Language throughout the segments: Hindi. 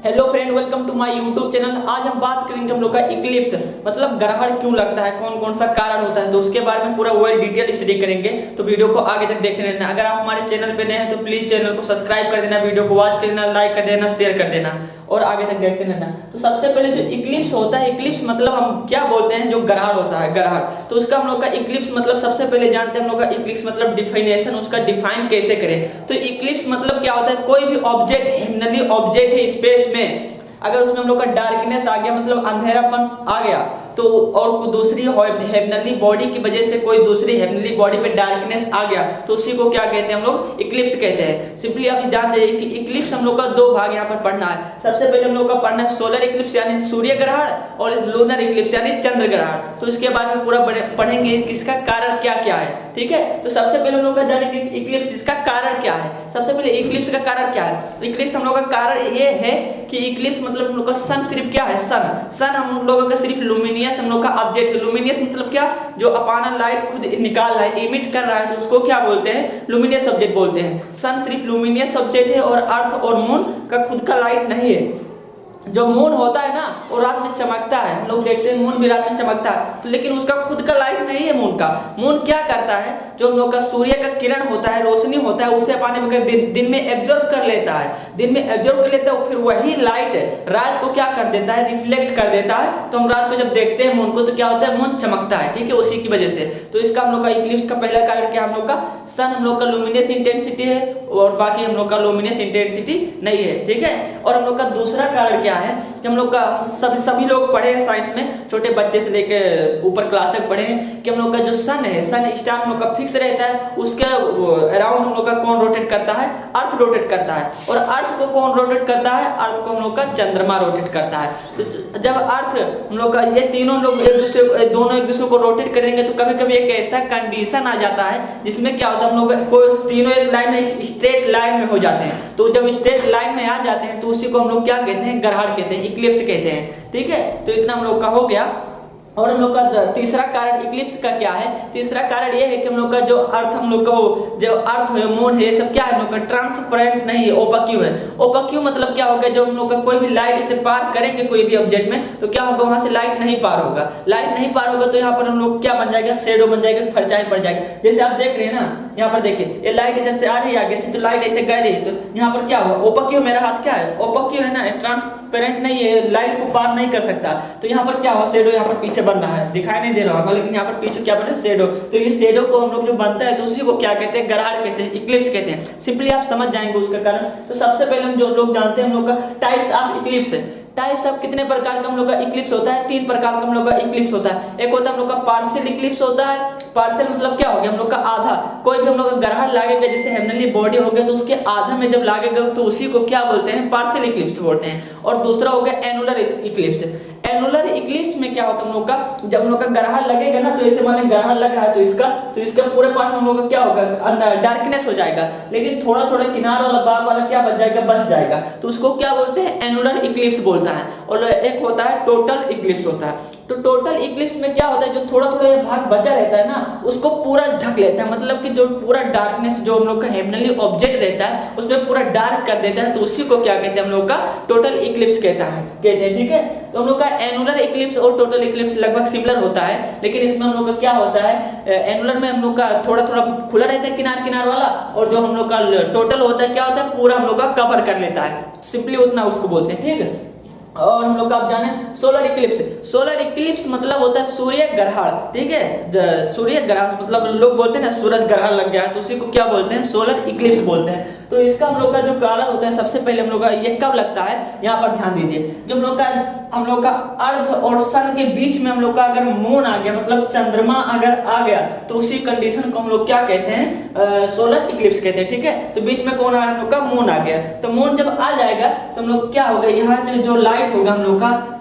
Hello friend, welcome to my YouTube channel. आज हम बात करेंगे हम लोग का इक्लिप्स मतलब ग्रहण क्यों लगता है, कौन कौन सा कारण होता है, तो उसके बारे में पूरा वर्ल्ड डिटेल स्टडी करेंगे। तो वीडियो को आगे तक देखते रहना। अगर आप हमारे चैनल पे नए हैं तो प्लीज चैनल को सब्सक्राइब कर देना, वीडियो को वॉच कर देना, लाइक कर देना, शेयर कर देना और आगे तक देखते रहना। तो सबसे पहले जो इक्लिप्स होता है, इक्लिप्स मतलब हम क्या बोलते हैं, जो ग्रहण होता है ग्रहण, तो उसका हम लोग का इक्लिप्स मतलब सबसे पहले जानते हैं हम लोग का इक्लिप्स मतलब डिफिनेशन, उसका डिफाइन कैसे करें। तो इक्लिप्स मतलब क्या होता है, कोई भी ऑब्जेक्ट हेवनली ऑब्जेक्ट है स्पेस में, अगर उसमें हम लोग का डार्कनेस आ गया मतलब अंधेरापन आ गया, तो और दूसरी हेवनली बॉडी की वजह से कोई दूसरी हेवनली बॉडी पे डार्कनेस आ गया, तो उसी को क्या कहते हैं हम लोग, इक्लिप्स कहते हैं। सिंपली आप जान जाइए कि इक्लिप्स हम लोग का दो भाग यहाँ पर पढ़ना है। सबसे पहले हम लोग का पढ़ना है सोलर इक्लिप्स यानी सूर्य ग्रहण और लूनर इक्लिप्स यानी चंद्र ग्रहण। तो इसके बाद में पूरा पढ़ेंगे इसका कारण क्या क्या है, ठीक है। तो सबसे पहले हम लोग का जानेंगे इक्लिप्स, इसका कारण क्या है। सबसे पहले इक्लिप्स का कारण क्या है। इक्लिप्स हम लोग का कारण ये है कि इक्लिप्स मतलब हम लोग का सन सिर्फ क्या है, सन हम लोगों का सिर्फ लुमिनियस हम लोग का ऑब्जेक्ट है। लुमिनियस मतलब क्या, जो अपना लाइट खुद निकाल रहा है, इमिट कर रहा है, तो उसको क्या बोलते हैं, लुमिनियस ऑब्जेक्ट बोलते हैं। सन सिर्फ लुमिनियस ऑब्जेक्ट है और अर्थ और मून का खुद का लाइट नहीं है। जो मून होता है ना वो रात में चमकता है, हम लोग देखते हैं मून भी रात में चमकता है, तो लेकिन उसका खुद का लाइट नहीं है मून का। मून क्या करता है, जो हम लोग का सूर्य का किरण होता है, रोशनी होता है, उसे पानी में दिन में एब्जॉर्ब कर लेता है, दिन में एब्जॉर्ब कर लेता है, फिर वही लाइट रात को क्या कर देता है, रिफ्लेक्ट कर देता है। तो हम रात को जब देखते हैं मून को तो क्या होता है, मून चमकता है, ठीक है, उसी की वजह से। तो इसका हम लोग का इक्लिप्स का पहला कारण क्या, हम लोग का सन हम लोग का लुमिनियस इंटेंसिटी है और बाकी हम लोग का लुमिनियस इंटेंसिटी नहीं है, ठीक है। और हम लोग का दूसरा कारण क्या है कि हम लोग का सभी लोग पढ़े हैं साइंस में, छोटे बच्चे से लेकर ऊपर क्लास तक पढ़े हैं कि हम लोग का जो सन है, सन स्टार हम लोग का फिक्स रहता है, उसके अराउंड हम लोग का कौन रोटेट करता है, अर्थ रोटेट करता है। और अर्थ को कौन रोटेट करता है, अर्थ को हम लोग का चंद्रमा रोटेट करता है। तो जब अर्थ हम लोग का ये तीनों लोग दोनों एक दूसरे को रोटेट करेंगे तो कभी कभी एक ऐसा कंडीशन आ जाता है जिसमें क्या होता है, हम लोग को तीनों एक लाइन में स्ट्रेट लाइन में हो जाते हैं। तो जब स्ट्रेट लाइन में आ जाते हैं तो उसी को हम लोग क्या कहते हैं, ग्रहण कहते हैं, इक्लिप्स कहते हैं, ठीक है। तो इतना हम लोग का हो गया। और हम लोग का तीसरा कारण इक्लिप्स का क्या है, तीसरा कारण ये है कि हम लोग का जो अर्थ हम लोग का जो अर्थ है, मून है, ये सब क्या है, हम लोग का ट्रांसपेरेंट नहीं है, ओपाक्यू है। ओपाक्यू मतलब क्या होगा, जो हम लोग का कोई भी लाइट इसे पार करेंगे कोई भी ऑब्जेक्ट में तो क्या होगा, वहां से लाइट नहीं पार होगा। लाइट नहीं पार होगा तो यहाँ पर हम लोग क्या बन जाएगा, शेडो बन जाएगा, परछाई पड़ जाएगी। जैसे आप देख रहे हैं ना, यहाँ पर देखिए ये लाइट इधर से आ रही है आगे से, तो लाइट ऐसे गए रही है, तो यहाँ पर क्या हुआ, ओपाक्यू, मेरा हाथ क्या है, ओपाक्यू है ना, ट्रांसपेरेंट नहीं है, लाइट को पार नहीं कर सकता। तो यहाँ पर क्या हुआ, शेडो यहाँ पर पीछे बन रहा है, दिखाई नहीं दे रहा होगा, लेकिन यहाँ पर पीछे क्या बना, शेडो। तो ये शेडो को हम लोग जो बनता है तो उसी को क्या कहते हैं, ग्रहण कहते हैं, इक्लिप्स कहते हैं। सिंपली आप समझ जाएंगे उसका कारण। तो सबसे पहले हम जो लोग जानते हैं हम लोग का टाइप्स ऑफ इक्लिप्स है। टाइप्स ऑफ कितने प्रकार का हम लोग का इक्लिप्स होता है, तीन प्रकार का हम लोग का इक्लिप्स होता है। एक होता है हम लोग का पार्शियल इक्लिप्स होता है। पार्शियल मतलब क्या हो गया, हम लोग का आधा, कोई भी हम लोग का ग्रहण लागेगा जैसे हेवनली बॉडी हो गया तो उसके आधा में जब लागेगा तो उसी को क्या बोलते हैं, पार्शियल इक्लिप्स बोलते हैं। और दूसरा हो गया एनुलर इक्लिप्स। एनुलर इक्लिप्स में क्या होता है हम लोग का, जब हम लोग का ग्रहण लगेगा ना, तो ऐसे माने ग्रहण लग रहा है तो इसका पूरे पार्ट में हम लोग का क्या होगा, अंदर डार्कनेस हो जाएगा, लेकिन थोड़ा थोड़ा किनारा वाला भाग वाला क्या बच जाएगा, बच जाएगा, तो उसको क्या बोलते हैं, एनुलर इक्लिप्स बोलता है। और एक होता है टोटल इक्लिप्स होता है। तो टोटल इक्लिप्स में क्या होता है, जो थोड़ा थोड़ा ये भाग बचा रहता है ना, उसको पूरा ढक लेता है, मतलब कि जो पूरा डार्कनेस जो हम लोग का हेवनली ऑब्जेक्ट रहता है उसमें पूरा डार्क कर देता है, तो उसी को क्या कहते हैं, हम लोग का टोटल इक्लिप्स कहते हैं, ठीक है। तो हम लोग का एनुलर इक्लिप्स और टोटल इक्लिप्स लगभग सिमिलर होता है, लेकिन इसमें हम लोग का क्या होता है, एनुलर में हम लोग का थोड़ा थोड़ा खुला रहता है किनार किनार वाला, और जो हम लोग का टोटल होता है क्या होता है, पूरा हम लोग का कवर कर लेता है, सिंपली उतना उसको बोलते हैं, ठीक है। और हम लोग आप जाने सोलर इक्लिप्स। सोलर इक्लिप्स मतलब होता है सूर्य ग्रहण, ठीक है। सूर्य ग्रहण मतलब लोग बोलते हैं ना सूरज ग्रहण लग गया है, तो उसी को क्या बोलते हैं, सोलर इक्लिप्स बोलते हैं। तो इसका हम लोग का जो कारण होता है, सबसे पहले हम लोग का ये कब लगता है, यहाँ पर ध्यान दीजिए, जो हम लोग का अर्थ और सन के बीच में हम लोग का अगर मून आ गया, मतलब चंद्रमा अगर आ गया, तो उसी कंडीशन को हम लोग क्या कहते हैं, सोलर इक्लिप्स कहते हैं, ठीक है। तो बीच में कौन आया, हम लोग का मून आ गया, तो मून जब आ जाएगा तो हम लोग क्या होगा, यहाँ से जो लाइट होगा हम लोग का,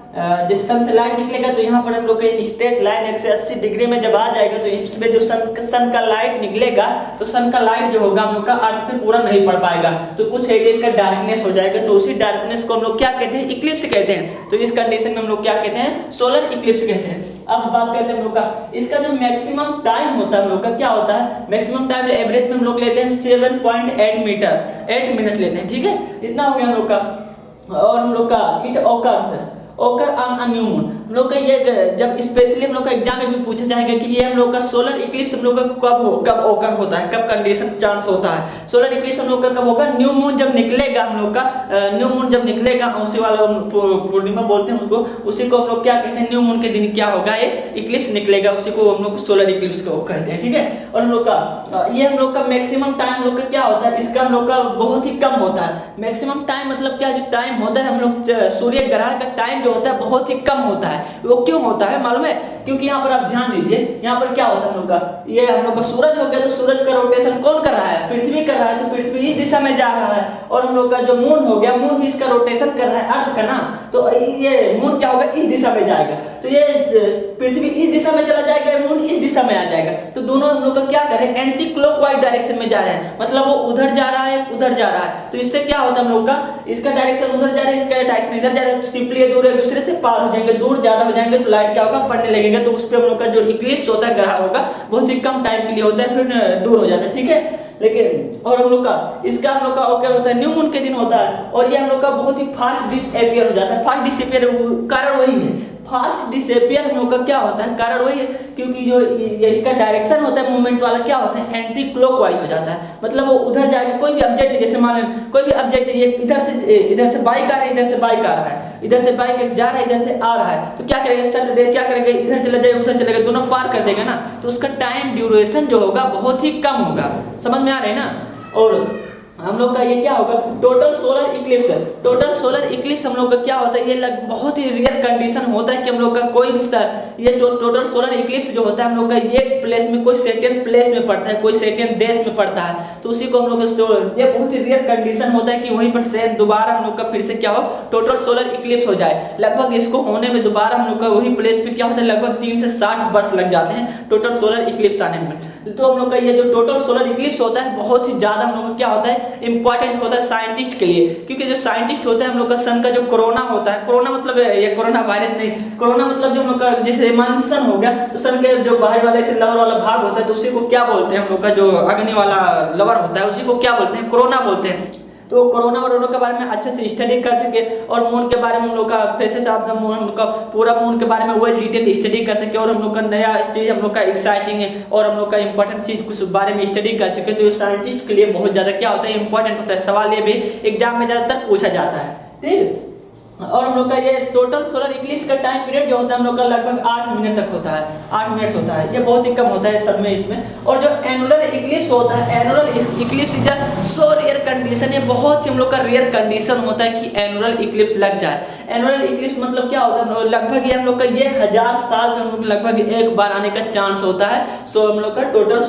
जिस सन से लाइट निकलेगा तो यहाँ पर हम लोग का स्ट्रेट लाइन 180 डिग्री में जब आ जाएगा तो इसमें जो सन का लाइट निकलेगा तो सन का लाइट जो होगा हम लोग का अर्थ पे पूरा नहीं पड़ पाएगा, तो कुछ एरिया इसका डार्कनेस हो जाएगा, तो उसी डार्कनेस को हम लोग क्या कहते हैं, इक्लिप्स कहते हैं। तो इस कंडीशन में हम लोग क्या कहते हैं, सोलर इक्लिप्स कहते हैं। अब बात करते हैं हम लोग का इसका जो मैक्सिमम टाइम होता है हम लोग का क्या होता है, मैक्सिमम टाइम एवरेज में हम लोग लेते हैं 7.8 मिनट लेते हैं, ठीक है। इतना हो गया हम लोग का। और हम लोग का इट ऑकर्स ओकर ऑन अ न्यू मून। हम लोग का ये जब स्पेशली हम लोग का एग्जाम में भी पूछा जाएगा कि ये हम लोग का सोलर इक्लिप्स हम लोग का कब ओकर होता है, कब कंडीशन चांस होता है। सोलर इक्लिप्स हम लोग का कब होगा, न्यू मून जब निकलेगा हम लोग का, न्यू मून जब निकलेगा उसी वाला पूर्णिमा बोलते हैं उसको, उसी को हम लोग क्या कहते हैं, न्यू मून के दिन क्या होगा ये इक्लिप्स निकलेगा, उसी को हम लोग सोलर इक्लिप्स को कहते हैं। ठीक है, और हम लोग का ये हम लोग का मैक्सिमम टाइम हम लोग का क्या होता है, इसका हम लोग का बहुत ही कम होता है। मैक्सिमम टाइम मतलब क्या, जो टाइम होता है हम लोग सूर्य ग्रहण का टाइम जो होता है बहुत ही कम होता है। वो क्यों होता है मालूम है, क्योंकि यहाँ पर आप ध्यान दीजिए, यहाँ पर क्या होता है हम लोग का, ये हम लोग का सूरज हो गया, तो सूरज का रोटेशन कौन कर रहा है, पृथ्वी कर रहा है, तो पृथ्वी इस दिशा में जा रहा है। और हम लोग का जो मून हो गया, मून भी इसका रोटेशन कर रहा है अर्थ का ना, तो ये मून क्या होगा, इस दिशा में जाएगा, तो ये पृथ्वी इस दिशा में चला जाएगा, मून इस दिशा में आ जाएगा, तो दोनों हम लोग का क्या करें, एंटी क्लॉकवाइज डायरेक्शन में जा रहे हैं, मतलब वो उधर जा रहा है उधर जा रहा है। तो इससे क्या होता है हम लोग का, इसका डायरेक्शन उधर जा रहा है, इसका डायरेक्शन इधर जा रहा है, तो सिंपली ये दूर एक दूसरे से पार हो जाएंगे, दूर ज्यादा हो जाएंगे तो लाइट क्या होगा, पड़ने लगेंगे, तो उस पर हम लोग का जो इक्लिप्स होता है, ग्रहण होगा, बहुत ही कम टाइम के लिए होता है, फिर दूर हो जाता है। ठीक है, लेकिन और हम लोग का इसका हम लोग का क्या होता है, न्यू मून के दिन होता है, और ये हम लोग का बहुत ही फास्ट डिसअपियर हो जाता है। फास्ट डिसअपियर कारण वही है, फास्ट डिसअपियर हम लोग का क्या होता है, कारण वही है, क्योंकि जो ये इसका डायरेक्शन होता है मूवमेंट वाला क्या होता है, एंटी क्लॉकवाइज हो जाता है, मतलब वो उधर जाएगा। कोई भी ऑब्जेक्ट है, जैसे मान लें कोई भी ऑब्जेक्ट है, ये इधर से बाइक आ रहा है, इधर से बाइक आ रहा है, इधर से बाइक जा रहा है, इधर से आ रहा है, तो क्या करेगा, सर दे क्या करेगा, इधर चला जाएगा उधर चलेगा, दोनों पार कर देगा ना, तो उसका टाइम ड्यूरेशन जो होगा बहुत ही कम होगा। समझ में आ रहा है ना। और हम लोग का ये क्या होगा, total solar Eclipse. Total solar Eclipse हम लोग का क्या होता है, ये बहुत ही रेयर कंडीशन होता है कि हम लोग का कोई भी ये टोटल सोलर इक्लिप्स जो होता है हम लोग का ये प्लेस में, कोई सर्टेन प्लेस में पड़ता है, कोई सर्टेन देश में पड़ता है, तो उसी को हम लोग ये बहुत ही रेयर कंडीशन होता है कि वहीं पर से दोबारा हम लोग का फिर से क्या हो, टोटल सोलर इक्लिप्स हो जाए। लगभग इसको होने में दोबारा हम लोग का वही प्लेस पे क्या होता है, लगभग 3 से 60 वर्ष लग जाते हैं टोटल सोलर इक्लिप्स आने में। तो हम लोग का ये जो टोटल सोलर इक्लिप्स होता है बहुत ही ज्यादा हम लोग का क्या होता है, इंपॉर्टेंट होता है साइंटिस्ट के लिए, क्योंकि जो साइंटिस्ट होता है हम लोग का सन का जो कोरोना होता है, कोरोना मतलब ये कोरोना वायरस नहीं, कोरोना मतलब जो हम लोग का जैसे मान सन हो गया, तो सन के जो बाहर वाले से लवर वाला भाग होता है, तो उसी को क्या बोलते हैं हम लोग का, जो अग्नि वाला लवर होता है उसी को क्या बोलते हैं, कोरोना बोलते हैं। तो कोरोना वोरोना के बारे में अच्छे से स्टडी कर सके, और मून के बारे में हम लोग का फेसेस ऑफ द मून, हम लोग का पूरा मून के बारे में वेल डिटेल स्टडी कर सके, और हम लोग का नया चीज हम लोग का एक्साइटिंग है, और हम लोग का इंपॉर्टेंट चीज कुछ बारे में स्टडी कर सके, तो ये साइंटिस्ट के लिए बहुत ज्यादा क्या होता है, इंपॉर्टेंट होता है। सवाल ये भी एग्जाम में ज्यादातर पूछा जाता है। ठीक, और हम लोग का ये टोटल सोलर इक्लिप्स का टाइम पीरियड जो होता है हम लोग का लगभग 8 मिनट तक होता है, 8 मिनट होता है, ये बहुत ही कम होता है सब में इसमें। और जो एनुलर इक्लिप्स होता है, annular eclipse is a so rare condition, ये बहुत ही हम लोग का रेयर कंडीशन होता है कि एनुलर इक्लिप्स लग जाए। एनुलर इक्लिप्स मतलब क्या होता है, लगभग ये हम लोग का 1000 साल में हम लोग लगभग एक बार आने का चांस होता है। सो हम लोग का टोटल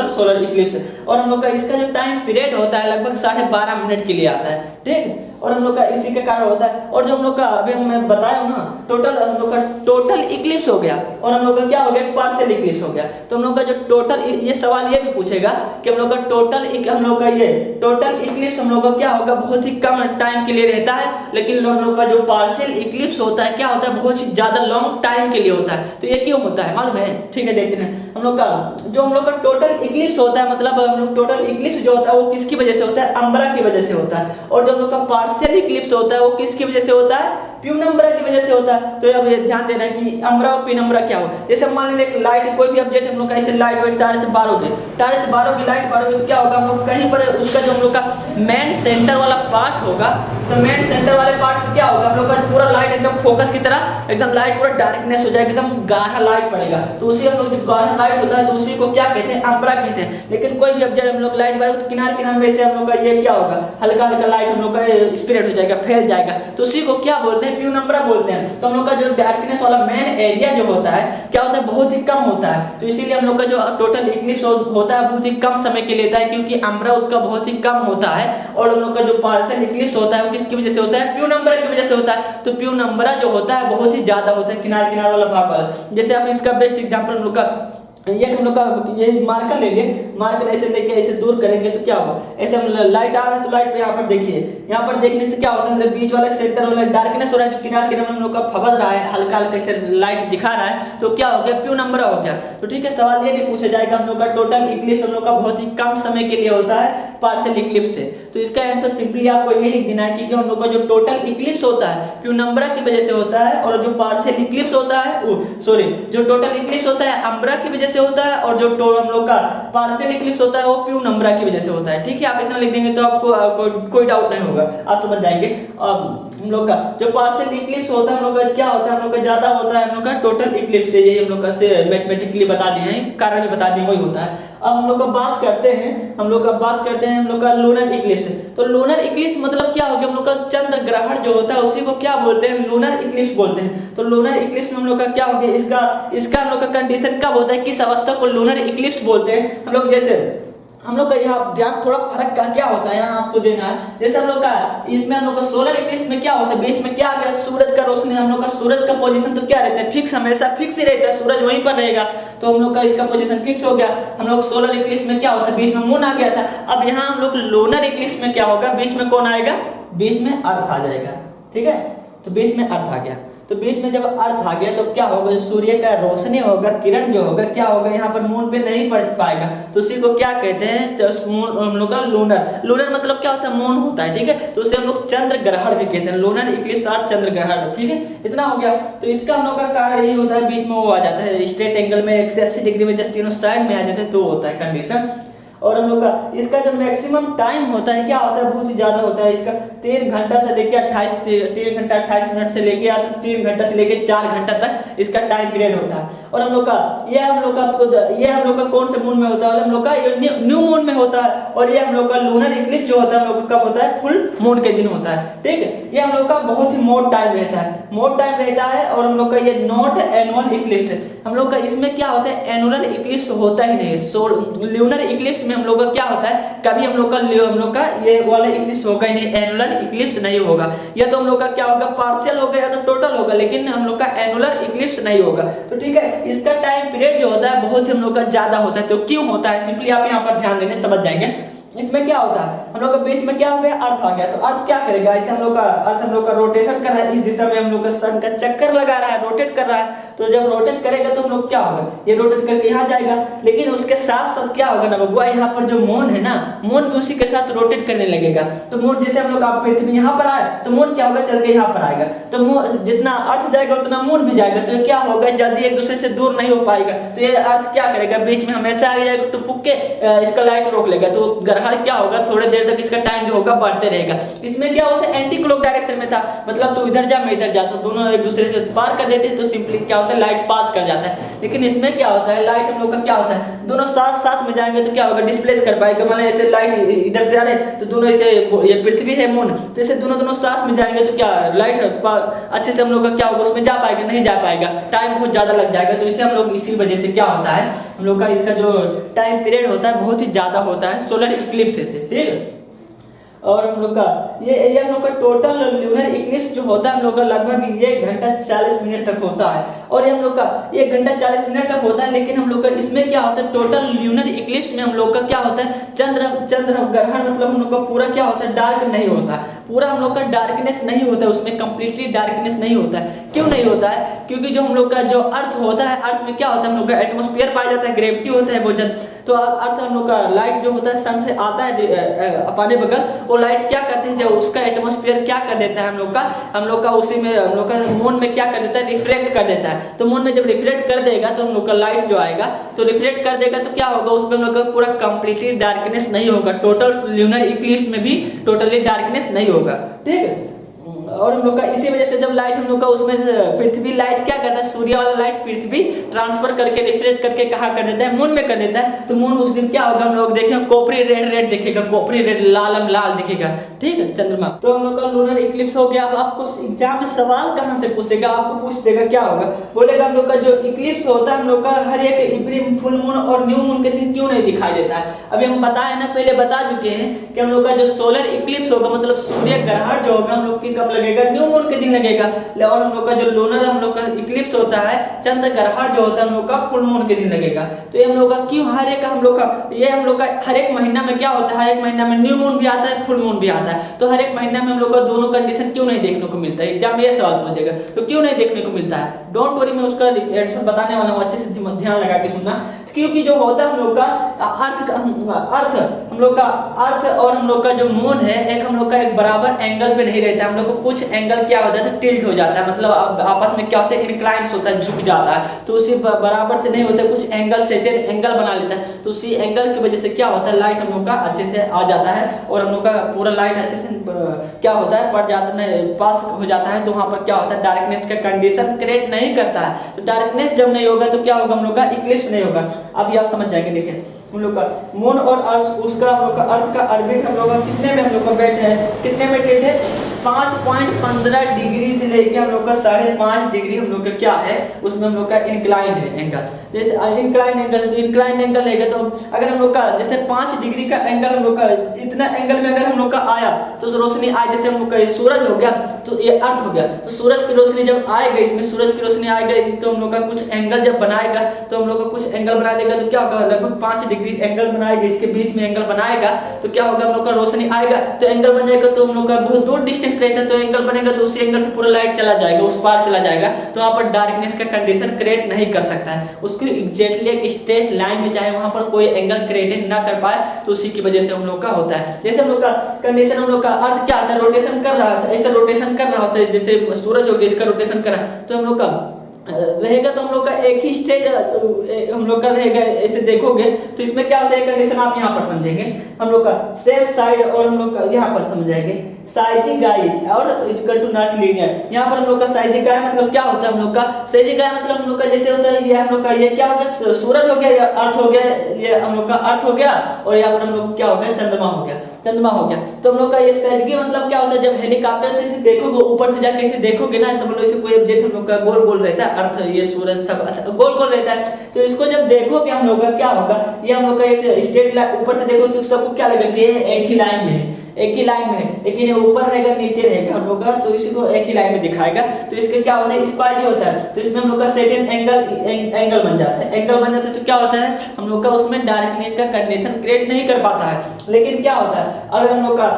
सोलर इक्लिप्स, और हम लोग का इसका जो टाइम पीरियड होता है लगभग 12.5 मिनट के लिए आता है। ठीक, और हम लोग का इसी के कारण होता है। और जो हम लोग का अभी मैं बताया ना, टोटल हम लोग का टोटल इक्लिप्स हो गया, और हम लोग का क्या हो गया, पार्शियल इक्लिप्स हो गया। तो हम लोग का जो टोटल, ये सवाल ये भी पूछेगा कि हम लोग का टोटल हम लोग का ये टोटल इक्लिप्स हम लोग का क्या होगा, बहुत ही कम टाइम के लिए रहता है, लेकिन हम लोग का जो पार्शियल इक्लिप्स होता है क्या होता है, बहुत ही ज्यादा लॉन्ग टाइम के लिए होता है। तो ये क्यों होता है मालूम है। ठीक है, देखते हैं हम लोग का जो हम लोग का टोटल इक्लिप्स होता है, मतलब हम लोग टोटल इक्लिप्स जो होता है वो किसकी वजह से होता है, अम्बरा की वजह से होता है। और जो हम लोग का पार्शियल इक्लिप्स होता है वो किसकी वजह से होता है, प्यूनम्बरा की वजह से होता है। तो अब ये ध्यान देना है कि अम्बरा और प्यूनम्बरा क्या हो। जैसे मान लीजिए एक लाइट, कोई भी ऑब्जेक्ट हम लोग का ऐसे लाइट वाइट टार्च बारोगे, लाइट बारोगे तो क्या होगा, हम लोग कहीं पर उसका जो हम लोग का मेन सेंटर वाला पार्ट होगा, तो मेन सेंटर वाले पार्ट में क्या होगा, हम लोग का पूरा लाइट एकदम फोकस की तरह एकदम लाइट पूरा डार्कनेस हो जाएगा, एकदम गाढ़ा लाइट पड़ेगा। तो उसी हम लोग जो गाढ़ा लाइट होता है तो उसी को क्या कहते हैं, अम्बरा कहते हैं। लेकिन कोई भी ऑब्जेक्ट हम लोग लाइट बारोगे तो किनारे किनारे में से हम लोग का ये क्या होगा, हल्का हल्का लाइट हम लोग का स्प्रेड हो जाएगा, फैल जाएगा, तो उसी को क्या बोलते हैं, प्यूनम्बरा बोलते हैं। तो हम लोग का जो डार्कनेस वाला मेन एरिया जो होता है क्या होता है, बहुत ही कम होता है। तो इसीलिए हम लोग का जो टोटल इक्लिप्स होता है बहुत ही कम समय के लिए लेता है, क्योंकि अम्बरा उसका बहुत ही कम होता है। और हम लोग का जो पार्शियल इक्लिप्स होता है वो किसकी वजह से होता है, प्यूनम्बरा की वजह से होता है। तो प्यूनम्बरा जो होता है बहुत ही ज्यादा होता है, किनारे किनारे वाला भाग वाला। जैसे आप इसका बेस्ट एग्जांपल हम लोग का ये हम लोग का ये मार्कर लेंगे, मार्कर ऐसे लेके ऐसे दूर करेंगे तो क्या होगा, ऐसे हम लाइट आ रहा है तो लाइट पे यहाँ पर देखिए, यहाँ पर देखने से क्या होता है, मतलब बीच वाला सेंटर वाला डार्कनेस हो रहा है, जो किनारे किनारे हम लोग का फबल रहा है, हल्का हल्का ऐसे लाइट दिखा रहा है, तो क्या हो गया, प्यू नंबर हो गया। तो ठीक है, सवाल ये नहीं पूछा जाएगा हम लोग का टोटल इक्लिप्स हम लोग का बहुत ही कम समय के लिए होता है पार्शियल इक्लिप्स से। तो इसका आंसर सिंपली आपको यही लिख देना है कि हम लोग का जो टोटल इक्लिप्स होता है प्यू नंबर की वजह से होता है, और जो पार्शियल इक्लिप्स होता है जो टोटल इक्लिप्स होता है अम्ब्रा की वजह से होता है, और जो हम लोग का पार्शियल इक्लिप्स होता है वो प्यू नंबरा की वजह से होता है। ठीक है, आप इतना लिख देंगे तो आपको कोई डाउट नहीं होगा, आप समझ जाएंगे। हम लोग का जो पार्शियल इक्लिप्स होता है हम लोग का क्या होता है, हम लोग का ज्यादा होता है हम लोग का टोटल इक्लिप्स से, यही हम लोग का से मैथमेटिकली बता दिए हैं, कारण भी बता दिए वही होता है। अब हम लोग का बात करते हैं हम लोग का लूनर इक्लिप्स। तो लूनर इक्लिप्स मतलब क्या हो गया, हम लोग का चंद्र ग्रहण जो होता है उसी को क्या बोलते हैं, लूनर इक्लिप्स बोलते हैं। तो लूनर इक्लिप्स में हम लोग का क्या हो गया, इसका हम लोग का कंडीशन कब होता है, किस अवस्था को लूनर इक्लिप्स बोलते हैं। हम लोग जैसे हम लोग का यहाँ ध्यान थोड़ा फर्क का क्या होता है यहाँ आपको देना है, जैसे हम लोग का इसमें हम लोग का सोलर इक्लिप्स में क्या होता है, बीच में क्या आ गया, सूरज का रोशनी, हम लोग का सूरज का पोजीशन तो क्या रहता है, फिक्स, हमेशा फिक्स ही रहता है, सूरज वहीं पर रहेगा, तो हम लोग का इसका पोजीशन फिक्स हो गया। हम लोग सोलर इक्लिप्स में क्या होता है, बीच में मून आ गया था। अब यहाँ हम लोग लूनर इक्लिप्स में क्या होगा, बीच में कौन आएगा, बीच में अर्थ आ जाएगा। ठीक है, तो बीच में अर्थ आ गया, तो बीच में जब अर्थ आ गया तो क्या होगा, सूर्य का रोशनी होगा, किरण जो होगा क्या होगा, यहाँ पर मून पे नहीं पड़ पाएगा, तो उसी को क्या कहते हैं, हम लोग का लूनर मतलब क्या होता है, मून होता है। ठीक है, तो उसे हम लोग चंद्र ग्रहण भी कहते हैं, लूनर इक्लिप्स और चंद्र ग्रहण। ठीक है, इतना हो गया। तो इसका हम लोग का कारण यही होता है, बीच में वो आ जाता है स्ट्रेट एंगल में 180 डिग्री में, जब तीनों साइड में आ जाते हैं तो होता है कंडीशन। और हम लोग का इसका जो मैक्सिमम टाइम होता है क्या होता है, बहुत ही ज्यादा होता है इसका, 3 घंटा से लेके 3 घंटा 28 मिनट से लेके या तो 3 घंटा से लेके 4 घंटा तक इसका टाइम पीरियड होता है। और हम लोग का ये हम लोग का कौन से मून में होता है, हम लोग का न्यू मून में होता है। और ये हम लोग का लूनर इक्लिप्स जो होता है हम लोग का कब होता है, फुल मून के दिन होता है। ठीक है, ये हम लोग का बहुत ही मोड टाइम रहता है, और हम लोग का ये नॉट एनुअल इक्लिप्स है। हम लोग का इसमें क्या होता है, एनुअल इक्लिप्स होता ही नहीं है। लूनर इक्लिप्स में हम लोग का क्या होता है, कभी हम लोग का ये वाला इक्लिप्स होगा ही नहीं, एनुअल इक्लिप्स नहीं होगा। या तो हम लोग का क्या होगा, पार्शियल होगा या तो टोटल होगा, लेकिन हम लोग का एनुअल इक्लिप्स नहीं होगा। तो ठीक है, इसका टाइम पीरियड जो होता है बहुत ही हम लोग का ज्यादा होता है। तो क्यों होता है, सिंपली आप यहाँ पर ध्यान देने समझ जाएंगे। इसमें क्या होता है, हम लोग के बीच में क्या हो गया, अर्थ आ गया, तो अर्थ क्या करेगा, ऐसे हम लोग का अर्थ हम लोग का रोटेशन कर रहा है, इस दिशा में हम लोग का सन का चक्कर लगा रहा है, रोटेट कर रहा है। तो जब रोटेट करेगा तो हम लोग क्या होगा, ये रोटेट करके यहाँ जाएगा, लेकिन उसके साथ साथ क्या होगा ना बबुआ, यहाँ पर जो मून है ना, मून भी उसी के साथ रोटेट करने लगेगा। तो मून जैसे हम लोग पृथ्वी यहाँ पर आए तो मून क्या होगा, चल के यहाँ पर आएगा, तो जितना अर्थ जाएगा उतना मून भी जाएगा, तो क्या होगा, जल्दी एक दूसरे से दूर नहीं हो पाएगा। तो ये अर्थ क्या करेगा, बीच में हमेशा आ जाएगा, टुपुक के इसका लाइट रोक लेगा, तो ग्रहण क्या होगा, थोड़े देर तक इसका टाइम जो होगा बढ़ते रहेगा। इसमें क्या होता है, एंटी क्लॉक डायरेक्शन में था, मतलब तो इधर जा मैं इधर जा, तो दोनों एक दूसरे से पार कर देते हैं, तो सिंपली क्या होता है, लाइट पास कर जाता है। लेकिन इसमें क्या होता है, लाइट हम लोग का क्या होता है, दोनों साथ साथ में जाएंगे तो क्या होगा, डिस्प्लेस कर पाएगा। मतलब ऐसे लाइट इधर से आ रहे तो दोनों ऐसे, ये पृथ्वी है मून, तो ऐसे दोनों साथ में जाएंगे तो क्या लाइट अच्छे से हम लोग का क्या होगा, उसमें जा पाएगा, नहीं जा पाएगा, टाइम बहुत ज्यादा लग जाएगा। तो इसे हम लोग इसी वजह से क्या होता है, हम लोग का इसका जो टाइम पीरियड होता है बहुत ही ज्यादा होता है सोलर इक्लिप्स से। ठीक है, और हम लोग का ये हम लोग का टोटल लूनर इक्लिप्स जो होता है हम लोग का लगभग 1 घंटा 40 मिनट तक होता है। और ये हम लोग का 1 घंटा 40 मिनट तक होता है, लेकिन हम लोग का इसमें क्या होता है, टोटल लूनर इक्लिप्स में हम लोग का क्या होता है, चंद्र ग्रहण मतलब हम लोग का पूरा क्या होता है, डार्क नहीं होता, पूरा हम लोग का डार्कनेस नहीं होता है, उसमें कंप्लीटली डार्कनेस नहीं होता है। क्यों नहीं होता है, क्योंकि जो हम लोग का जो अर्थ होता है, अर्थ में क्या होता है, हम लोग का एटमॉस्फेयर पाया जाता है, ग्रेविटी होता है बहुत ज्यादा। तो अर्थ हम लोग का लाइट जो होता है सन से आता है अपने बगल, वो लाइट क्या करते हैं, जब उसका एटमॉस्फेयर क्या कर देता है हम लोग का उसी में हम लोग का मून में क्या कर देता है, रिफ्लेक्ट कर देता है। तो मून में जब रिफ्लेक्ट कर देगा तो हम लोग का लाइट जो आएगा तो रिफ्लेक्ट कर देगा, तो क्या होगा, उसमें हम लोग का पूरा कंप्लीटली डार्कनेस नहीं होगा, टोटल लूनर इक्लिप्स में भी टोटली डार्कनेस नहीं होगा। ठीक है, और हम लोग का इसी वजह से जब लाइट हम लोग का उसमें पृथ्वी लाइट क्या करता है, सूर्य वाला लाइट पृथ्वी ट्रांसफर करके रिफ्लेक्ट करके कहाँ कर देता है, मून में कर देता है। तो मून उस दिन क्या होगा, हम लोग देखेंगे कोपरी रेड दिखेगा, कोपरी रेड लाल दिखेगा। ठीक है, चंद्रमा। तो हम लोग का लूनर इक्लिप्स हो गया। अब आपको एग्जाम में सवाल कहाँ से पूछेगा, आपको पूछ देगा क्या होगा, बोलेगा हम लोग का जो इक्लिप्स होता है हम लोग का हर एक फुल मून और न्यू मून के दिन क्यों नहीं दिखाई देता है। अभी हम बताए ना, पहले बता चुके हैं कि हम लोग का जो सोलर इक्लिप्स होगा मतलब सूर्य ग्रहण जो होगा हम लोग की कब लगेगा, लगेगा, न्यू मून के दिन लगेगा। और हम लोग का जो लूनर हम लोग का इक्लिप्स होता है, चंद्र ग्रहण जो होता है हम लोग का फुल मून के दिन लगेगा। तो ये हम लोग का क्यों हर एक हम लोग का ये हम लोग का हर एक महीना में क्या होता है, हर एक महीना में न्यू मून भी आता है, फुल मून भी आता है। तो हर एक महीना में हम लोग का दोनों कंडीशन क्यों नहीं देखने को मिलता है? एग्जाम में ये सवाल पूछेगा तो क्यों नहीं देखने को मिलता है। डोंट वरी, मैं उसका आंसर बताने वाला हूँ, अच्छे से ध्यान लगा के सुनना। क्योंकि जो होता है हम लोग का अर्थ हम लोग का अर्थ और हम लोग का जो मून है एक हम लोग का एक बराबर एंगल पे नहीं रहता है। हम लोग को कुछ एंगल क्या हो जाता है, टिल्ट हो जाता है, मतलब आपस में क्या होता है, इंक्लाइंस होता है, झुक जाता है। तो उसी बराबर से नहीं होता, कुछ एंगल सेटेड एंगल बना लेता है। तो उसी एंगल की वजह से क्या होता है, लाइट हम लोग का अच्छे से आ जाता है और हम लोग का पूरा लाइट अच्छे से क्या होता है पड़ जाता है, पास हो जाता है। तो वहां पर क्या होता है, डार्कनेस का कंडीशन क्रिएट नहीं करता है। तो डार्कनेस जब नहीं होगा तो क्या होगा, हम लोग का इक्लिप्स नहीं होगा। अभी आप समझ जाएंगे। देखिए हम लोग का मून और अर्थ, उसका हम लोग का अर्थ का ऑर्बिट हम लोग का कितने में हम लोग का बैठ है, कितने में टिल्ट है, 5.15 डिग्री से लेकर हम लोग का 5.5 डिग्री हम लोग का क्या है, उसमें हम लोग का इंक्लाइंड है एंगल। जैसे इंक्लाइंड एंगल है तो इंक्लाइंड एंगल रहेगा। तो अगर हम लोग का जैसे 5 डिग्री का एंगल हम लोग का इतना एंगल में अगर हम लोग का आया तो रोशनी आए, जैसे हम लोग का सूरज हो गया तो ये अर्थ हो गया। तो सूरज की रोशनी जब आएगा, इसमें सूरज की रोशनी आएगा तो हम लोग का कुछ एंगल जब बनाएगा तो हम लोग का कुछ एंगल बना देगा। तो क्या होगा, लगभग 5 डिग्री एंगल बनाएगा, इसके बीच में एंगल बनाएगा। तो क्या होगा, हम लोग का रोशनी आएगा तो एंगल बन जाएगा। तो हम लोग का बहुत दूर डिस्टेंस रहता है तो एंगल बनेगा, तो उसी एंगल से पूरा लाइट चला जाएगा, उस पार चला जाएगा। तो वहां पर डार्कनेस का कंडीशन क्रिएट नहीं कर सकता है। उसको एग्जैक्टली एक स्ट्रेट लाइन में चाहे वहां पर कोई एंगल क्रिएट ना कर पाए, तो उसी की वजह से हम लोग का होता है। जैसे हम लोग का कंडीशन, हम लोग का अर्थ क्या आता है, रोटेशन कर रहा है, ऐसा रोटेशन कर रहा होता है, जैसे सूरज हो गया इसका रोटेशन कर रहा है, तो हम लोग का रहेगा तो हम लोग का एक ही स्टेट हम लोग का रहेगा। ऐसे देखोगे तो इसमें क्या होता है, कंडीशन आप यहाँ पर समझेंगे। हम लोग का सेम साइड और हम लोग का यहाँ पर समझेंगे साइजिगाई और इक्वल टू नॉट लीनियर। यहाँ पर हम लोग का साइजिगाई मतलब क्या होता है, हम लोग का साइजिगाई मतलब हम लोग का जैसे होता है ये हम लोग का ये क्या हो गया, सूरज हो गया, या अर्थ हो गया, ये हम लोग का अर्थ हो गया और यहाँ पर हम लोग क्या हो गया, चंद्रमा हो गया, चंद्रमा हो गया। तो हम लोग का ये साइजिगी मतलब क्या होता है, जब हेलीकॉप्टर से इसे देखोगे, ऊपर से जाके इसे देखोगे ना, तो मतलब इसे कोई ऑब्जेक्ट हम लोग का गोल गोल रहता है, अर्थ ये सूरज सब अच्छा गोल गोल रहता है। तो इसको जब देखोगे हम लोग का क्या होगा, ये हम लोग का एक स्ट्रेट लाइन ऊपर से देखो तो सबको क्या लगेगा कि ये एक ही लाइन में है, एक ही लाइन में, लेकिन ये ऊपर रहेगा नीचे रहेगा हम लोग का, तो इसी को एक ही लाइन में दिखाएगा। तो इसके क्या होता है, स्क्वायर होता है। तो इसमें हम लोग का सेकंड एंगल बन जाता है, एंगल बन जाता है। तो क्या होता है, हम लोग का उसमें डार्कनेस का कंडीशन क्रिएट नहीं कर पाता है। लेकिन क्या होता है, अगर हम लोग का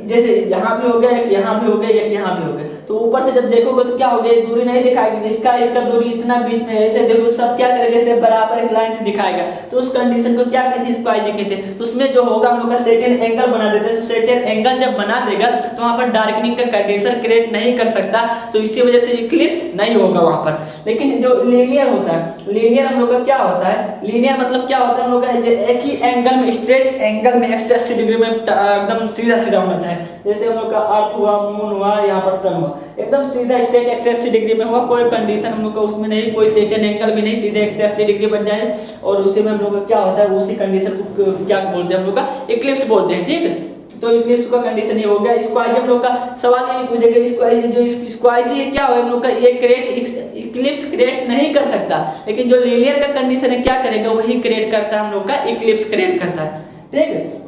जैसे यहाँ भी हो गया, एक यहाँ भी हो गया, एक यहाँ भी हो गया, तो ऊपर से जब देखोगे तो क्या हो गया, दूरी नहीं दिखाएगी, इसका दूरी इतना बीच में ऐसे देखो, सब क्या करेगा, इसे बराबर एक लाइन से दिखाएगा। तो उस कंडीशन को क्या कहते हैं, स्क्वायर कहते हैं। तो उसमें जो होगा हम लोग का सेकंड एंगल बना देते हैं। तो सेकंड एंगल जब बना देगा तो वहां पर डार्कनिंग का कंडीशन क्रिएट नहीं कर सकता, तो इसी वजह से इक्लिप्स नहीं होगा वहां पर। लेकिन जो लीनियर होता है, लीनियर हम लोग का क्या होता है, लीनियर मतलब क्या होता है, हम लोग का एक ही एंगल में, स्ट्रेट एंगल में 180 डिग्री में एकदम सीधा सीधा होना चाहिए। जैसे हम लोग का अर्थ हुआ, मून हुआ, यहाँ पर सन हुआ, एकदम सीधा स्ट्रेट 180 डिग्री में हुआ, कोई कंडीशन हम लोग का उसमें नहीं, कोई सेकंड एंगल भी नहीं, सीधे 180 डिग्री बन जाए। और उसी में हम लोग का क्या होता है, उसी कंडीशन को क्या बोलते हैं हम लोग का, इक्लिप्स बोलते हैं। ठीक है, तो इक्लिप्स का कंडीशन ये हो गया। स्क्वायर हम लोग का सवाल ये पूछेगा, स्क्वायर जो स्क्वायर है क्या हो, हम लोग का ये क्रिएट इक्लिप्स क्रिएट नहीं कर सकता, लेकिन जो लीनियर का कंडीशन है क्या करेगा, वही क्रिएट करता है, हम लोग का इक्लिप्स क्रिएट करता है। ठीक है,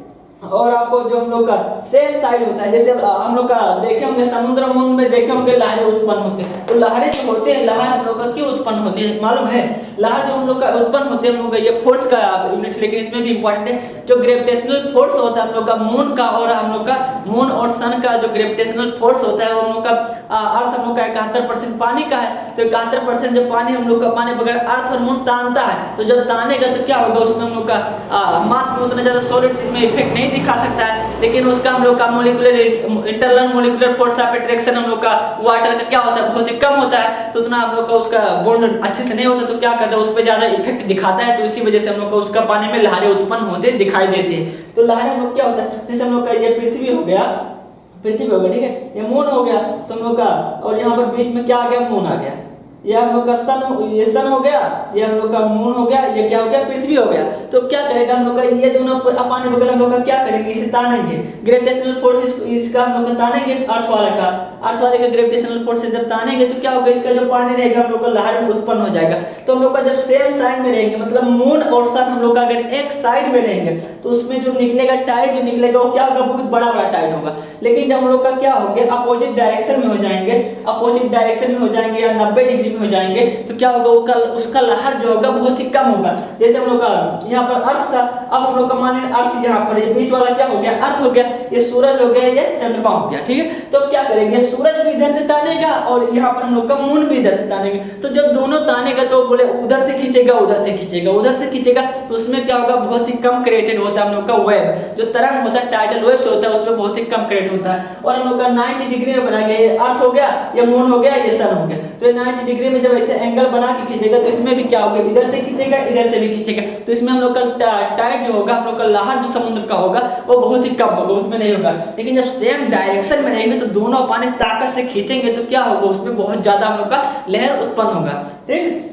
और आपको जो हम लोग का सेम साइड होता है, जैसे हम लोग का देखे होंगे समुद्र मुंड में देखे होंगे लहरें उत्पन्न होते हैं। तो लहरें जो होते हैं, लहर हम लोग का क्यों उत्पन्न होती है मालूम है, लहर जो हम लोग का उत्पन्न होते हैं, हम लोग का ये फोर्स का यूनिट, लेकिन इसमें भी इंपॉर्टेंट है जो ग्रेविटेशनल फोर्स होता है हम लोग का मून का, और हम लोग का मून और सन का जो ग्रेविटेशनल फोर्स होता है वो हम लोग का अर्थ हम लोग का 71% पानी का है। तो 71% जो पानी हम लोग का पानी बगैर अर्थ और मून तानता है, तो जब तानेगा तो क्या होगा, उसमें हम लोग का मास में उतना ज्यादा सॉलिड में इफेक्ट नहीं दिखा सकता है, लेकिन उसका हम लोग का molecular internal molecular force of attraction हम लोग का वाटर का क्या होता है, बहुत ही कम होता है। तो उतना हम लोग का उसका बॉन्ड अच्छे से नहीं होता, तो क्या करता है, उस पर ज्यादा इफेक्ट दिखाता है। तो इसी वजह से हम लोग का उसका पानी में लहरें उत्पन्न होते दिखाई देती है। तो लहरें हम लोग क्या होता है, जैसे हम लोग का ये पृथ्वी हो गया, पृथ्वी हो गया, ठीक है, ये मून हो गया, तो हम लोग का, और यहाँ पर बीच में क्या आ गया, मून आ गया, ये हम लोग का सन, ये सन हो गया, ये हम लोग का मून हो गया, ये क्या हो गया, पृथ्वी हो गया। तो क्या करेगा हम लोग का, ये दोनों अपानी बगल हम लोग का क्या करेंगे, इसे तानेंगे। ग्रेविटेशनल फोर्स इसका हम लोग का तानेंगे, अर्थ वाले का ग्रेविटेशनल फोर्स से जब तानेंगे तो क्या होगा, इसका जो पानी रहेगा हम लोग का लहर में उत्पन्न हो जाएगा। तो हम लोग का जब सेम साइड में रहेंगे, मतलब मून और सन हम लोग का अगर एक साइड में रहेंगे तो उसमें जो निकलेगा टाइड, जो निकलेगा वो क्या होगा, बहुत बड़ा बड़ा टाइड होगा। लेकिन जब हम लोग का क्या होगा, अपोजिट डायरेक्शन में हो जाएंगे, अपोजिट डायरेक्शन में हो जाएंगे या 90 डिग्री में हो जाएंगे तो क्या होगा, वो उसका लहर जो होगा बहुत ही कम होगा। जैसे हम लोग का यहाँ पर अर्थ था, अब हम लोग का मान लीजिए अर्थ यहाँ पर, ये बीच वाला क्या हो गया, अर्थ हो गया, ये सूरज हो गया, ये चंद्रमा हो गया, ठीक है। तो क्या करेंगे, सूरज भी इधर से तानेगा और यहाँ पर हम लोग का मून भी इधर से तानेगा। तो जब दोनों तानेगा तो बोले उधर से खींचेगा, उधर से खींचेगा, उधर से खींचेगा, तो उसमें क्या होगा, बहुत ही कम क्रिएटेड होता है हम लोग का वेव, जो तरंग होता है, टाइडल वेव्स होता है, उसमें बहुत ही कम क्रिएट होता है। और हम लोग का 90 डिग्री में बनाएंगे, ये अर्थ हो गया, ये मून हो गया, ये सन हो गया। तो 90 डिग्री में जब ऐसे एंगल बना के खींचेगा तो इसमें भी क्या होगा, इधर से खींचेगा, इधर से भी खींचेगा, तो इसमें हम लोग का टाइड जो होगा, हम लोग का लहर जो समुद्र का होगा वो बहुत ही कम होगा, उसमें नहीं होगा। लेकिन जब सेम डायरेक्शन में रहेंगे तो दोनों पानी ताकत से खींचेंगे तो क्या होगा, उसमें बहुत ज्यादा हम लोग का लहर उत्पन्न होगा, ठीक।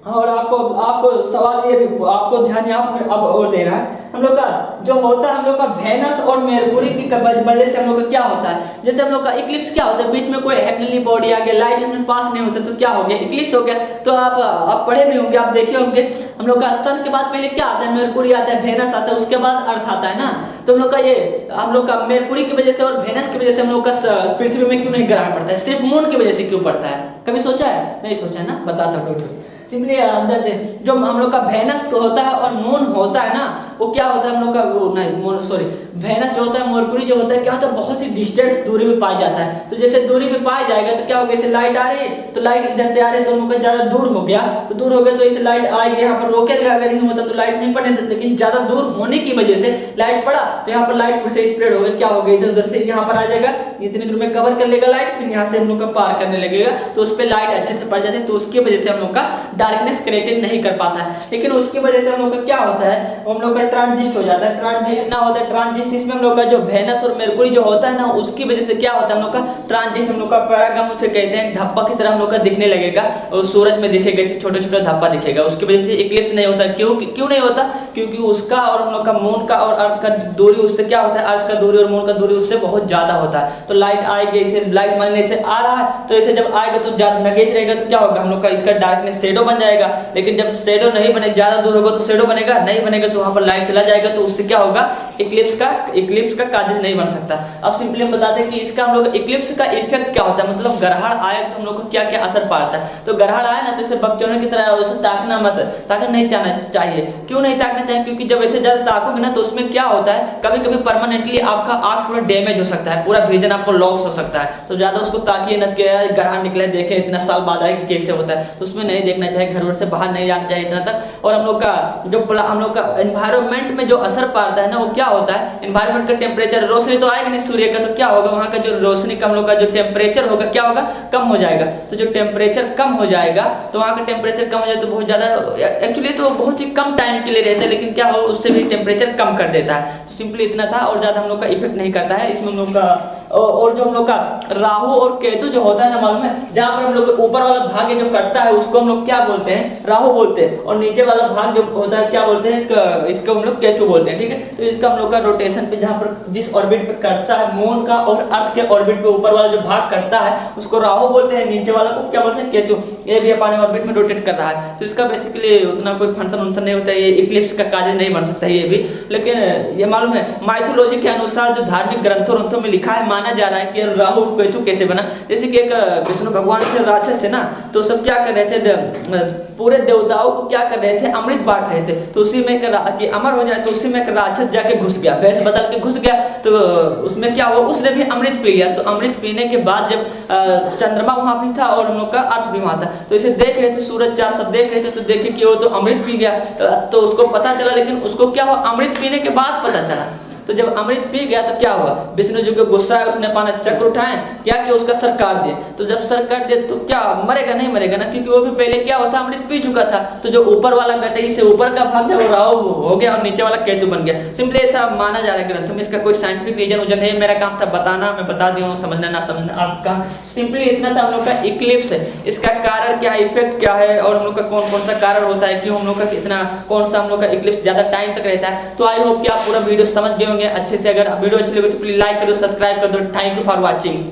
और आपको सवाल ये भी आपको ध्यान यहाँ पर अब और देना है, हम लोग का जो होता है, हम लोग का वेनस और मेरकुरी की वजह से हम लोग का क्या होता है, जैसे हम लोग का इक्लिप्स क्या होता है, बीच में कोई हेवनली बॉडी आ गया, लाइट इसमें पास नहीं होता तो क्या हो गया, इक्लिप्स हो गया। तो आप पढ़े भी होंगे, आप देखे होंगे, हम लोग का सन के बाद पहले क्या आता है, मेरकुरी आता है, वेनस आता है, उसके बाद अर्थ आता है ना। तो हम लोग का ये हम लोग का मेरकुरी की वजह से और वेनस की वजह से हम लोग का पृथ्वी में क्यों नहीं ग्रहण पड़ता है, सिर्फ मून की वजह से क्यों पड़ता है, कभी सोचा है? नहीं सोचा है ना, बताता हूँ। सिंपली अंदर से जो हम लोग का वेनस होता है और मून होता है ना, वो क्या होता है हम लोग का, वो नहीं सॉरी, वेनस जो होता है, मरकुरी जो होता है, क्या होता है, बहुत ही डिस्टेंस दूरी में पाया जाता है। तो जैसे दूरी में पाया जाएगा तो क्या होगा, जैसे लाइट आ रही है तो लाइट इधर से आ रही है तो हम लोग का ज्यादा दूर हो गया, तो दूर हो गया तो इसे लाइट आएगी, यहाँ पर रोकेगा, अगर नहीं होता तो लाइट नहीं पड़े, लेकिन ज्यादा दूर होने की वजह से लाइट पड़ा तो यहाँ पर लाइट फिर से स्प्रेड हो गया, क्या होगा, इधर उधर से यहाँ पर आ जाएगा, इतनी दूर में कवर कर लेगा लाइट, फिर यहाँ से हम लोग का पार करने लगेगा, तो उस पर लाइट अच्छे से पड़ जाती है, तो उसकी वजह से हम लोग का डार्कनेस क्रिएटेड नहीं कर पाता है। लेकिन उसकी वजह से हम लोग का क्या होता है, हम लोग का ट्रांजिस्ट हो जाता है, ट्रांजिस्ट ना होता है, ट्रांजिस्ट इसमें हम लोग का जो वेनस और मेरकुरी जो होता है ना, उसकी वजह से क्या होता है, हम लोग का ट्रांजिस्ट, हम लोग का पैरागम उसे कहते हैं, धब्बा की तरह हम लोग का दिखने लगेगा और सूरज में दिखेगा, इसे छोटे छोटे धब्बा दिखेगा, उसकी वजह से इक्लिप्स नहीं होता। क्यों नहीं होता, क्योंकि उसका और हम लोग का मून का और अर्थ का दूरी उससे क्या होता है, अर्थ का दूरी और मून का दूरी उससे बहुत ज्यादा होता है। तो लाइट आएगी, इसे लाइट मान लीजिए आ रहा है तो इसे जब आएगा तो नगेज रहेगा तो क्या होगा, हम लोग का इसका डार्कनेस शेडो बन जाएगा। लेकिन जब शेडो नहीं बने, ज्यादा दूर होगा तो शेडो बनेगा, नहीं बनेगा तो वहां पर लाइट चला जाएगा, तो उससे क्या होगा, इक्लिप्स का काजल नहीं बन सकता। अब सिंपली हम बताते हैं कि इसका हम लोग इक्लिप्स का इफेक्ट क्या होता है, मतलब ग्रहण आए तो हम लोग को क्या क्या असर पड़ता है। तो ग्रहण आए ना तो इसे बकचोदों की तरह वैसे ताकना मत, ताकना नहीं चाहिए। क्यों नहीं ताकना चाहिए, क्योंकि जब ऐसे ज्यादा ताकोगे ना तो उसमें क्या होता है, कभी कभी परमानेंटली आपका आंख पूरा डैमेज हो सकता है, पूरा विजन आपको लॉस हो सकता है। तो ज्यादा उसको ताकिए न कि ग्रहण निकले देखे इतना साल बाद आए कैसे होता है, तो उसमें नहीं देखना चाहिए, घर से बाहर नहीं जाना चाहिए इतना तक। और हम लोग का जो हम लोग का एनवायरमेंट में जो असर पड़ता है ना, वो क्या होता है, एनवायरमेंट का टेम्परेचर, रोशनी तो आएगा नहीं सूर्य का, तो क्या होगा, वहां का जो रोशनी का हम लोग का जो टेम्परेचर होगा क्या होगा, कम हो जाएगा। तो जो टेम्परेचर कम हो जाएगा तो वहां का टेम्परेचर कम हो जाए तो बहुत ज्यादा, एक्चुअली तो बहुत ही कम टाइम के लिए रहता है, लेकिन क्या हो उससे भी टेम्परेचर कम कर देता है। तो सिंपली इतना था, और ज्यादा हम लोग का इफेक्ट नहीं करता है इसमें हम लोग का। और जो हम लोग का राहु और केतु जो होता है ना, मालूम है, जहां पर हम लोग ऊपर वाला भाग जो करता है उसको हम लोग क्या बोलते हैं, राहु बोलते हैं, और नीचे वाला भाग जो होता है क्या बोलते हैं, इसको हम लोग केतु बोलते हैं, ठीक है। तो इसका हम लोग का रोटेशन पे जहां पर जिस ऑर्बिट पे करता है, मून का और अर्थ के ऑर्बिट पे ऊपर वाला जो भाग करता है उसको राहु बोलते हैं, नीचे वाला को क्या बोलते हैं, केतु। ये भी अपने ऑर्बिट में रोटेट कर रहा है, तो इसका बेसिकली उतना कोई फंक्शन नहीं होता है, ये इक्लिप्स का कार्य नहीं बन सकता ये भी। लेकिन ये मालूम है, माइथोलॉजी के अनुसार जो धार्मिक ग्रंथों में लिखा है, माना जा रहा है कि राहु केतु कैसे बना। जैसे कि एक विष्णु भगवान के राक्षस थे ना, तो सब क्या कर रहे थे, पूरे देवताओं को क्या कर रहे थे, अमृत बांट रहे थे। तो उसी में कि अमर हो जाए, तो उसी में एक राक्षस जाके घुस गया, भैंस बदल के घुस गया, तो उसमें क्या हुआ, उसने भी अमृत पी लिया। तो अमृत पीने के बाद जब चंद्रमा वहां भी था और हम लोग का अर्थ भी वहां था, तो इसे देख रहे थे, सूरज चांद सब देख रहे थे, तो देखे कि वो तो अमृत पी गया, तो उसको पता चला। लेकिन उसको क्या हुआ, अमृत पीने के बाद पता चला। तो जब अमृत पी गया तो क्या हुआ, विष्णु जी को गुस्सा है, उसने अपना चक्र उठाए, क्या कि उसका सर काट दिया। तो जब सर काट दिया तो क्या मरेगा, नहीं मरेगा ना, क्योंकि वो भी पहले क्या हुआ था, अमृत पी चुका था। तो जो ऊपर वाला गटई से ऊपर का भाग है वो राहु हो गया और नीचे वाला केतु बन गया। सिंपली ऐसा माना जा रहा है ग्रंथ में, इसका कोई साइंटिफिक रीजन उजन है, मेरा काम था बताना, मैं बता दिया हूँ, समझना ना समझना आपका। सिंपली इतना था हम लोग का इक्लिप्स है, इसका कारण क्या है, इफेक्ट क्या है, और हम लोग का कौन कौन सा कारण होता है, क्यों हम लोग का कितना कौन सा हम लोग का इक्लिप्स ज्यादा टाइम तक रहता है। तो आई होप कि आप पूरा वीडियो समझ गए होंगे अच्छे से। अगर वीडियो अच्छी लगे तो प्लीज लाइक करो, सब्सक्राइब कर दो। Thank you for watching.